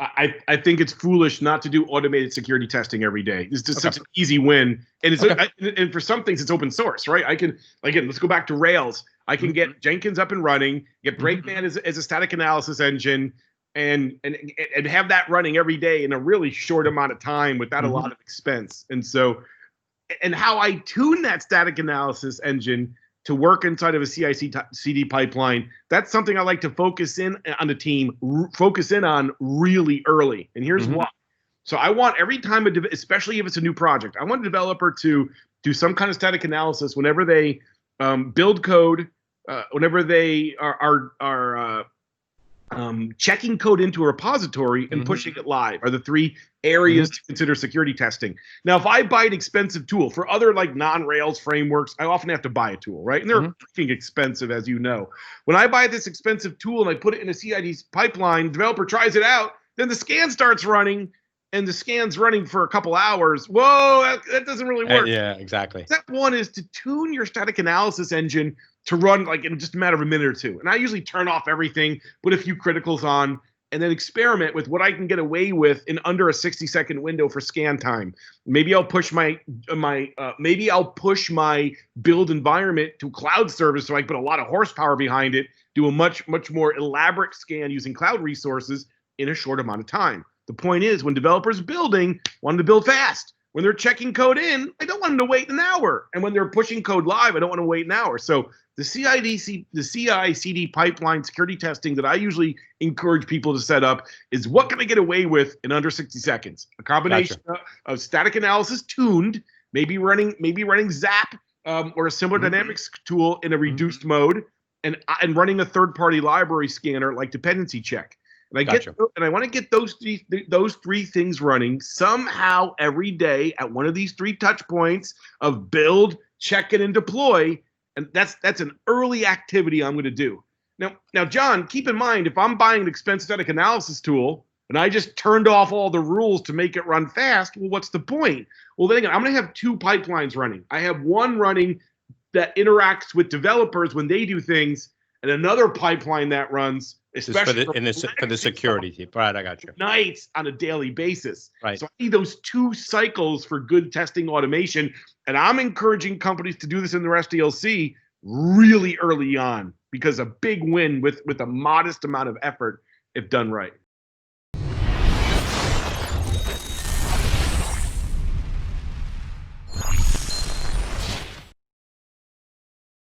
I think it's foolish not to do automated security testing every day. It's just Okay. such an easy win, and Okay. and for some things it's open source, right? I can again, let's go back to Rails. I can get Jenkins up and running, get Brakeman as a static analysis engine, and have that running every day in a really short amount of time without a lot of expense. And so, and how I tune that static analysis engine to work inside of a CI/CD pipeline, that's something I like to focus in on the team, focus in on really early. And here's why. So I want every time, especially if it's a new project, I want a developer to do some kind of static analysis whenever they build code, whenever they are checking code into a repository and pushing it live are the three areas to consider security testing. Now, if I buy an expensive tool for other like non-Rails frameworks, I often have to buy a tool, right? And they're freaking expensive, as you know. When I buy this expensive tool and I put it in a CI/CD pipeline, developer tries it out, then the scan starts running, and the scan's running for a couple hours. Whoa, that doesn't really work. Yeah, exactly. Step one is to tune your static analysis engine to run like in just a matter of a minute or two. And I usually turn off everything, put a few criticals on, and then experiment with what I can get away with in under a 60-second window for scan time. Maybe I'll push my build environment to cloud service so I can put a lot of horsepower behind it, do a much more elaborate scan using cloud resources in a short amount of time. The point is, when developers want them to build fast. When they're checking code in, I don't want them to wait an hour. And when they're pushing code live, I don't want to wait an hour. So the CI/CD pipeline security testing that I usually encourage people to set up is what can I get away with in under 60 seconds? A combination of static analysis tuned, maybe running Zap or a similar Dynamics tool in a reduced mode, and running a third-party library scanner like dependency check. And I want to get those three things running somehow every day at one of these three touch points of build, check it, and deploy. And that's an early activity I'm going to do. Now, John, keep in mind, if I'm buying an expensive static analysis tool and I just turned off all the rules to make it run fast, well, what's the point? Well, then again, I'm going to have two pipelines running. I have one running that interacts with developers when they do things, and another pipeline that runs especially for the security team. Right, I got you. Nights on a daily basis. Right. So I need those two cycles for good testing automation, and I'm encouraging companies to do this in their SDLC really early on, because a big win with a modest amount of effort if done right.